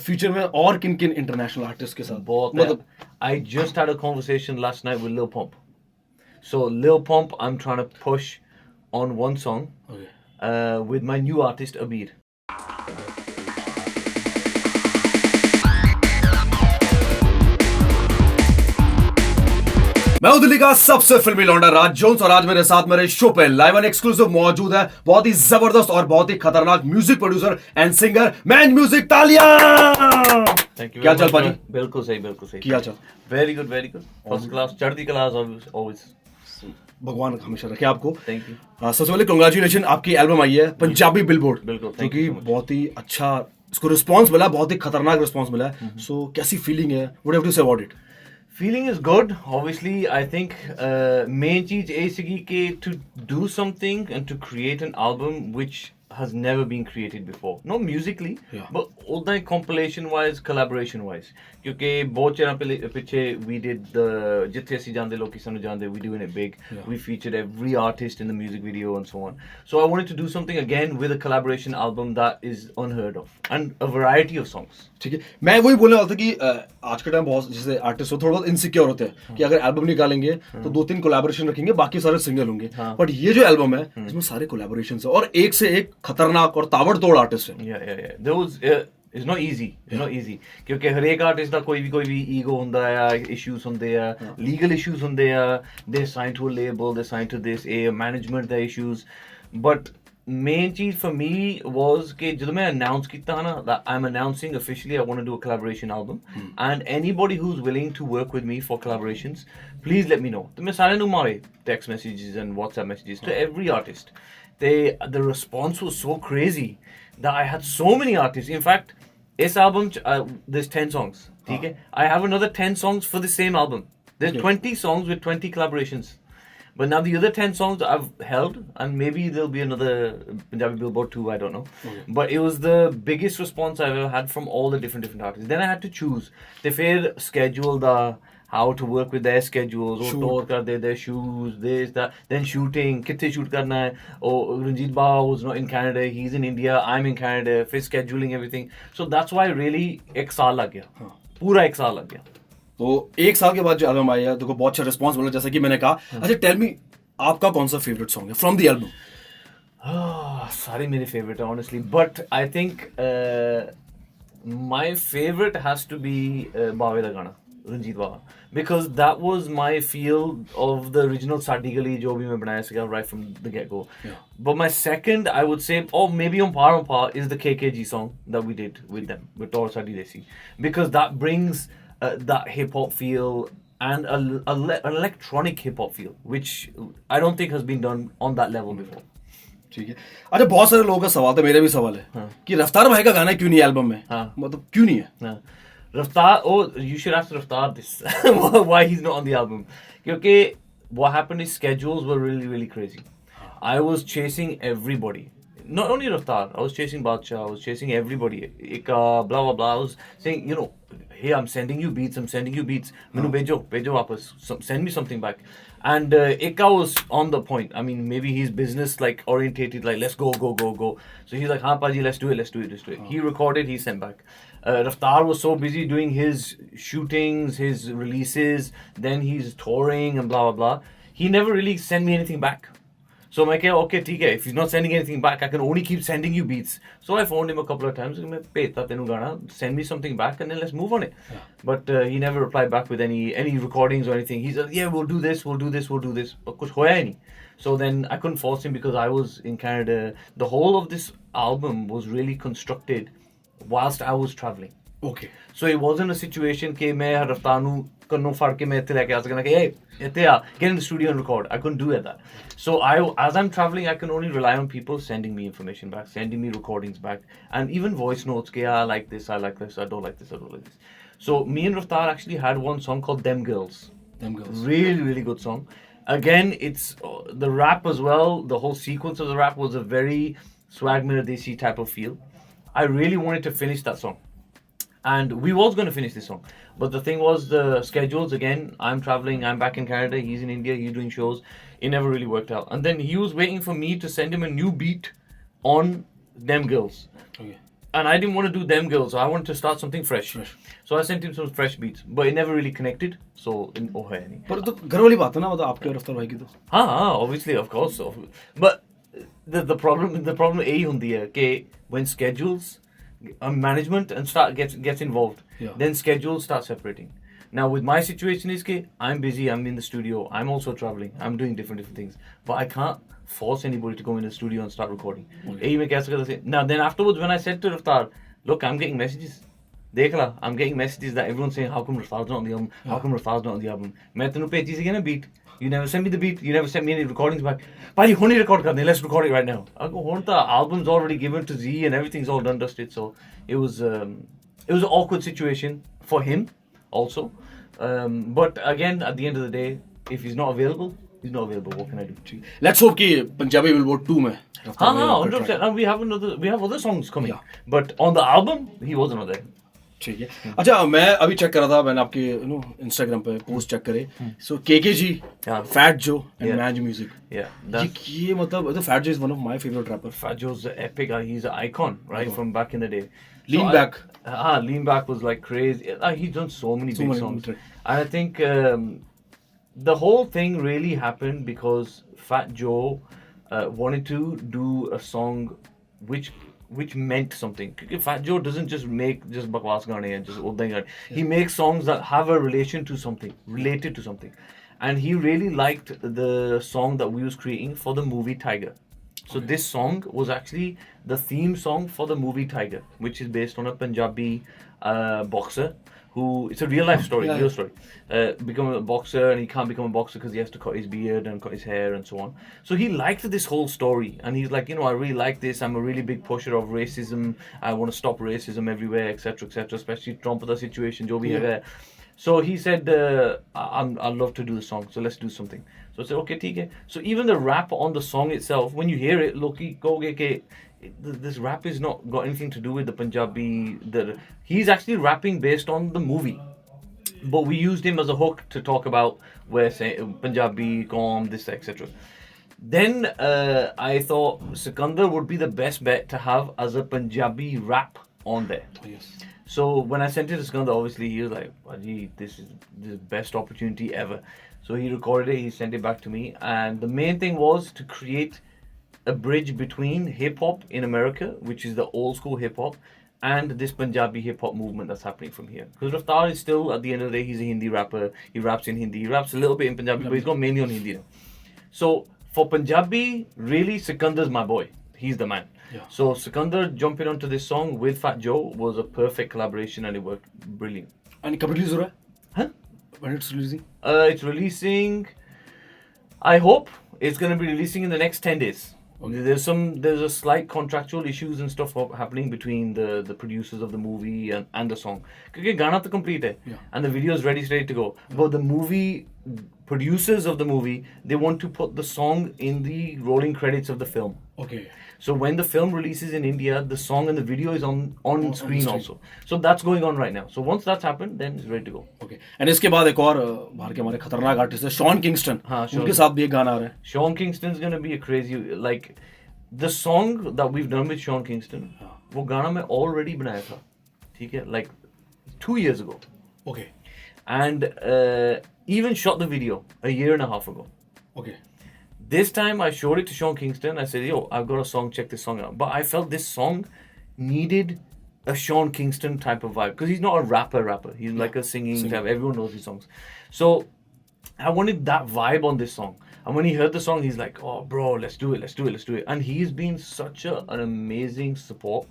Future में और किन किन इंटरनेशनल आर्टिस्ट के साथ बहुत मतलब I just had a conversation last night with Lil Pump. So Lil Pump, I'm trying to push on one song with my new artist Abir. मैं हूं दिल्ली का सबसे फिल्मी लौंडा राज जोन्स और आज मेरे साथ मेरे शो पे लाइव एंड एक्सक्लूसिव मौजूद है बहुत ही जबरदस्त और बहुत ही खतरनाक music producer and singer man music तालियां। क्या चल पाजी? बिल्कुल सही क्या चल? वेरी गुड फर्स्ट क्लास चढ़ती क्लास ऑलवेज। भगवान हमेशा रखे आपको। Thank you. सबसे पहले कांग्रेचुलेशन, आपकी एल्बम आई है पंजाबी बिलबोर्ड, बिल्कुल, जो कि बहुत ही अच्छा इसको रिस्पांस मिला, बहुत ही खतरनाक रिस्पांस मिला है। सो कैसी फीलिंग है? What have you say about it? Feeling is good. Obviously, I think main चीज ये सीखी कि to do something and to create an album which has never been created before. Not musically, but all that compilation wise, collaboration wise. क्योंकि बहुत चेहरा पीछे we did the जितने असी जानते लोग किसी ने जानते, we doing it big. We featured every artist in the music video and so on. So I wanted to do something again with a collaboration album that is unheard of and a variety of songs. ठीक है, मैं वही बोलने वाला था कि आज के टाइम बहुत जैसे आर्टिस्ट हो थोड़ा बहुत इनसिक्योर होते हैं कि अगर एल्बम निकालेंगे तो 2-3 कोलैबोरेशन रखेंगे, बाकी सारे सिंगल होंगे। बट ये जो एल्बम है इसमें सारे कोलैबोरेशंस है और एक से एक खतरनाक और ताबड़तोड़ आर्टिस्ट है। It's not easy क्योंकि हर एक आर्टिस्ट ਦਾ कोई भी ईगो ਹੁੰਦਾ ਆ, इश्यूज ਹੁੰਦੇ ਆ, लीगल इश्यूज ਹੁੰਦੇ ਆ, they signed to a label, they signed to this a management the issues, but main चीज for me was कि ਜਦੋਂ मैं announce ਕੀਤਾ ना that I'm announcing officially I want to do a collaboration album and anybody who's willing to work with me for collaborations please let me know। तो मैं साਰਿਆਂ ਨੂੰ ਮਾਰੇ text messages and WhatsApp messages to every artist। the response was so crazy that I had so many artists। In fact this album there's 10 songs, okay? I have another 10 songs for the same album। There's 20 songs with 20 collaborations, but now the other 10 songs I've held and maybe there'll be another Punjabi Billboard 2, I don't know, but it was the biggest response I've ever had from all the different artists। Then I had to choose they fair schedule the how to work with their schedules, or tour karte their shoes, this that, then shooting kithe shoot karna hai, or Ranjit Bawa was not in Canada, he's in India, I'm in Canada, for scheduling everything। So that's why really ek saal lag gaya, पूरा एक साल लग गया। तो एक साल के बाद जो एल्बम आया देखो बहुत अच्छा रिस्पांस मिला जैसा कि मैंने कहा। अच्छा टेल मी, आपका कौन सा फेवरेट सॉन्ग है फ्रॉम द एल्बम? सारे मेरे फेवरेट है honestly, but I think my favorite has to be बावे दा गाना रंजीत बावा, because that was my feel of the original Saadi Gali जो भी मैं बनाया सीगा right from the get go। But my second I would say, or maybe on par is the KKG song that we did with them with Tor Saadi Desi, because that brings that hip hop feel and an electronic hip hop feel which I don't think has been done on that level before। ठीक है। अच्छा बहुत सारे लोगों का सवाल था, मेरा भी सवाल है कि रफ्तार भाई का गाना क्यों नहीं एल्बम में? मतलब क्यों नहीं है? Raftaar, you should ask Raftaar this why he's not on the album, क्योंकि what happened is schedules were really crazy। I was chasing everybody, not only Raftaar, I was chasing Badshah, I was chasing everybody, blah blah blah। I was saying, you know, hey, I'm sending you beats, menu bhejo wapas, send me something back। And Ika was on the point, I mean maybe he's business like orientated, like let's go। So he's like, haan Paji, let's do it। He recorded, he sent back। Raftaar was so busy doing his shootings, his releases, then he's touring and blah blah blah, he never really sent me anything back। So I'm like, okay, okay, if he's not sending anything back, I can only keep sending you beats। So I phoned him a couple of times, send me something back and then let's move on it। But he never replied back with any recordings or anything। He said, yeah, we'll do this, but kuch hoya hi nahi। So then I couldn't force him because I was in Canada। The whole of this album was really constructed whilst I was traveling। Okay। So it wasn't a situation कि मैं रफ्तार नू कन्नों फाड़ के मैं इत्थे लेके आ सकना कि hey इत्थे आ, get in the studio and record। I couldn't do that। So as I'm traveling I can only rely on people sending me information back, sending me recordings back, and even voice notes कि I like this, I don't like this। So me and Raftaar actually had one song called Them Girls। Really good song। Again, it's the rap as well, the whole sequence of the rap was a very swag Desi type of feel। I really wanted to finish that song and we was going to finish this song, but the thing was the schedules again, I'm traveling, I'm back in Canada, he's in India, he's doing shows, it never really worked out। And then he was waiting for me to send him a new beat on Them Girls। And I didn't want to do them girls. I wanted to start something fresh. So I sent him some fresh beats, but it never really connected. So oh है नहीं. पर तो घर वाली बात है ना, मतलब आपके और रफ्तार भाई की तो. हाँ, obviously, of course. But the problem यही होती है कि when schedules, management and gets involved, then schedules start separating. Now with my situation is कि I'm busy, I'm in the studio, I'm also traveling, I'm doing different things, but I can't force anybody to go in the studio and start recording. यही मैं कह सकता था. Now then afterwards when I said to Raftar, look, I'm getting messages. देख ला, I'm getting messages that everyone's saying, how come Raftar's not on the album? How come Raftar's not on the album? मैं तेनू भेजी सी ना beat. You never sent me the beat. You never sent me any recordings back. भाई हुणी record करने. Let's record it right now. I go, हुण the album's already given to Z and everything's all done dusted. So it was an awkward situation for him also. But again, at the end of the day, if he's not available, he's not available. What can I do? Let's hope कि Punjabi Billboard 2 में. हाँ, 100%. And we have other songs coming. Yeah. But on the album, he wasn't on there. ठीक है. अच्छा, मैं अभी check कर रहा था, मैंने आपके इंस्टाग्राम पे पोस्ट चेक करे. सो केकेजी, फैट जो एंड मैज म्यूजिक. ये मतलब तो फैट जो is one of my favourite rapper. Fat Joe's epic. He's an icon, right, from back in the day. Lean Back. Lean Back was like crazy. He's done so many big songs. And I think the whole thing really happened because Fat Joe wanted to do a song which meant something. Because Fat Joe doesn't just make just bakwas gaane and just old thing. He makes songs that have a relation to something, related to something. And he really liked the song that we was creating for the movie Tiger. So this song was actually the theme song for the movie Tiger, which is based on a Punjabi boxer who, it's a real life story, real story. Become a boxer, and he can't become a boxer because he has to cut his beard and cut his hair and so on. So he liked this whole story, and he's like, I really like this. I'm a really big pusher of racism. I want to stop racism everywhere, etc., etc. Especially Trump the situation, jo bhi hai. So he said, I'd love to do the song, so let's do something. So I said, okay, theek hai. So even the rap on the song itself, when you hear it, look, this rap is not got anything to do with the Punjabi. He's actually rapping based on the movie. But we used him as a hook to talk about where Punjabi, Qawm, this, etc. Then I thought Sikandar would be the best bet to have as a Punjabi rap on there. Oh, yes. So when I sent it to Sikandar, obviously he was like, Aji, this is the best opportunity ever. So he recorded it, he sent it back to me. And the main thing was to create a bridge between hip-hop in America, which is the old school hip-hop, and this Punjabi hip-hop movement that's happening from here. Because Raftar is still, at the end of the day, he's a Hindi rapper. He raps in Hindi. He raps a little bit in Punjabi, but he's gone mainly on Hindi now. So for Punjabi, really, Sikandar's my boy. He's the man. Yeah. So Sikandar jumping onto this song with Fat Joe was a perfect collaboration, and it worked brilliant. And kab release ho raha hai? Huh? When it's releasing? It's releasing, I hope it's going to be releasing in the next 10 days. Okay. There's a slight contractual issues and stuff happening between the producers of the movie and the song. Because Gana to complete hai, and the video is ready to go. But the movie producers of the movie, they want to put the song in the rolling credits of the film. Okay. So when the film releases in India, the song and the video is on screen also. So that's going on right now. So once that's happened, then it's ready to go. Okay. And इसके बाद एक और बाहर के हमारे खतरनाक artist है Shawn Kingston. उनके साथ भी एक गाना आ रहा है. Sean Kingston's gonna be a crazy, like the song that we've done with Sean Kingston. वो गाना मैं already बनाया था. ठीक है, like 2 years ago. Okay. And even shot the video a year and a half ago. Okay. This time I showed it to Sean Kingston. I said, yo, I've got a song, check this song out. But I felt this song needed a Sean Kingston type of vibe. Because he's not a rapper. He's like a singing type. Everyone knows his songs. So I wanted that vibe on this song. And when he heard the song, he's like, oh, bro, let's do it. And he's been such an amazing support.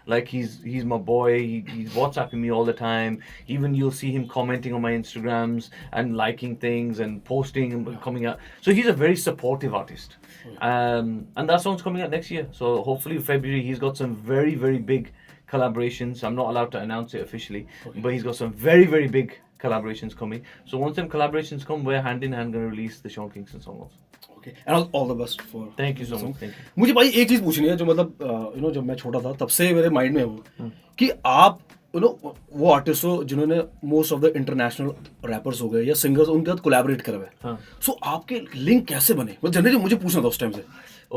Like he's my boy. He's WhatsApping me all the time. Even you'll see him commenting on my Instagrams and liking things and posting and coming out. So he's a very supportive artist. And that song's coming out next year. So hopefully February he's got some very, very big collaborations. I'm not allowed to announce it officially, but he's got some very, very big collaborations coming. So once them collaborations come, we're hand in hand going to release the Sean Kingston song also. Okay. And all the best for. Thank you so much. Thank you. मुझे भाई एक चीज पूछनी है जो मतलब जब मैं छोटा था तब से मेरे माइंड में है वो कि आप वो आर्टिस्ट हो जिन्होंने most of the international rappers हो गए या सिंगर्स उनके साथ कोलैबोरेट करा हुआ है. सो आपके लिंक कैसे बने? मतलब जनरली मुझे पूछना था उस टाइम से.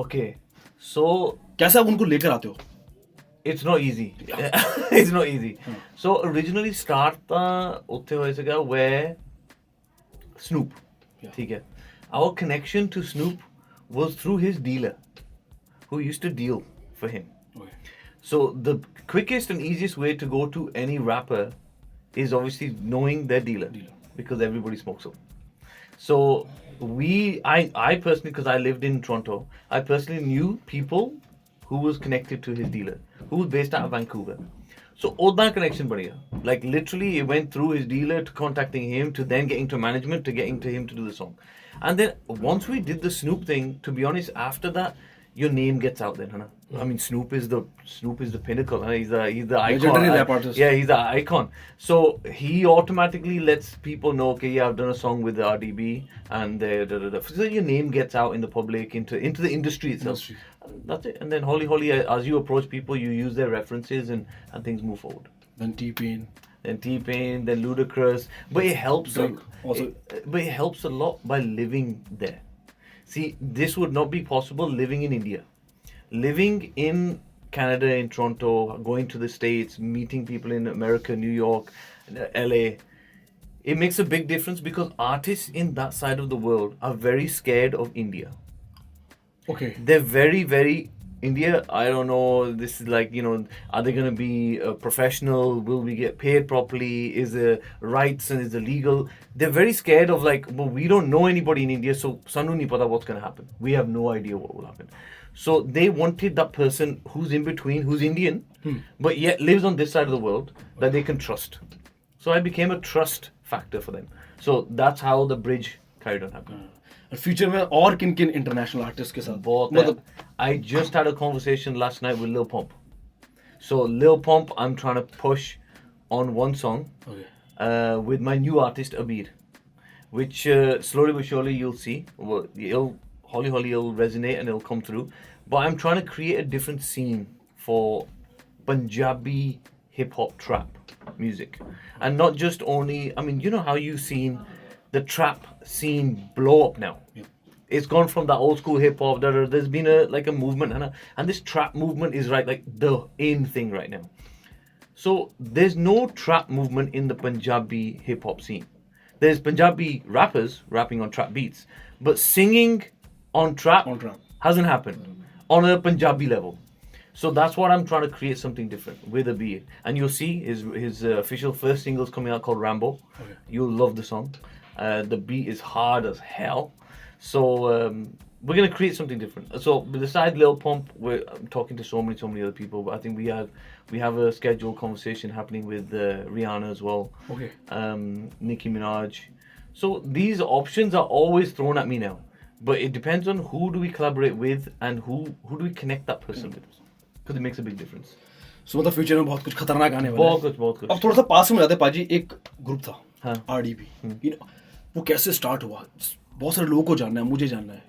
Okay. So कैसे आप उनको लेकर आते हो? It's not easy. It's not easy. So originally start ਤਾਂ ਉੱਥੇ ਹੋਇਆ ਸੀਗਾ where Snoop. Yeah. ठीक है. Our connection to Snoop was through his dealer, who used to deal for him. Okay. So the quickest and easiest way to go to any rapper is obviously knowing their dealer. Because everybody smokes them. So I personally, because I lived in Toronto, I personally knew people who was connected to his dealer, who was based out of Vancouver. So that connection बढ़ गया. Like literally it went through his dealer to contacting him to then getting to management to getting to him to do the song. And then once we did the Snoop thing, to be honest, after that your name gets out then, huh? I mean, Snoop is the pinnacle. Huh? He's the icon. Legendary rap artist. Yeah, he's the icon. So he automatically lets people know, okay, yeah, I've done a song with the RDB, and so your name gets out in the public, into the industry itself. That's it. And then Holly, as you approach people, you use their references, and things move forward. Then T-Pain, then Ludacris, but it helps. Drake also. But it helps a lot by living there. See, this would not be possible living in India. Living in Canada, in Toronto, going to the States, meeting people in America, New York, LA, it makes a big difference because artists in that side of the world are very scared of India. Okay. They're very, very India. I don't know. This is like, are they going to be professional? Will we get paid properly? Is there rights and is it legal? They're very scared of like, well, we don't know anybody in India, so sanu nahi pata what's going to happen. We have no idea what will happen. So they wanted that person who's in between, who's Indian, but yet lives on this side of the world that they can trust. So I became a trust factor for them. So that's how the bridge carried on happening. Future में और किन किन international artist के साथ बहुत मतलब I just had a conversation last night with Lil Pump. So Lil Pump, I'm trying to push on one song with my new artist Abir, which slowly but surely you'll see. It'll Holly will resonate and it'll come through. But I'm trying to create a different scene for Punjabi hip hop trap music, and not just only. I mean, you know how you've seen the trap scene blow up now. Yeah. It's gone from that old school hip hop. There's been a movement, and this trap movement is like the in thing right now. So there's no trap movement in the Punjabi hip hop scene. There's Punjabi rappers rapping on trap beats, but singing on trap hasn't happened on a Punjabi level. So that's what I'm trying to create something different with Abir. And you'll see his official first single's coming out called Rambo. Okay. You'll love the song. The beat is hard as hell. So we're going to create something different. So besides Lil Pump, I'm talking to so many other people. But I think we have a scheduled conversation happening with Rihanna as well. Okay. Nicki Minaj. So these options are always thrown at me now. But it depends on who do we collaborate with and who do we connect that person with. Because it makes a big difference. So मतलब future में बहुत कुछ खतरनाक आने वाला है. बहुत कुछ. अब थोड़ा सा पास में जाते हैं पाजी. एक ग्रुप था हाँ. RDB. वो कैसे स्टार्ट हुआ? बहुत सारे लोगों को जानना है, मुझे जानना है.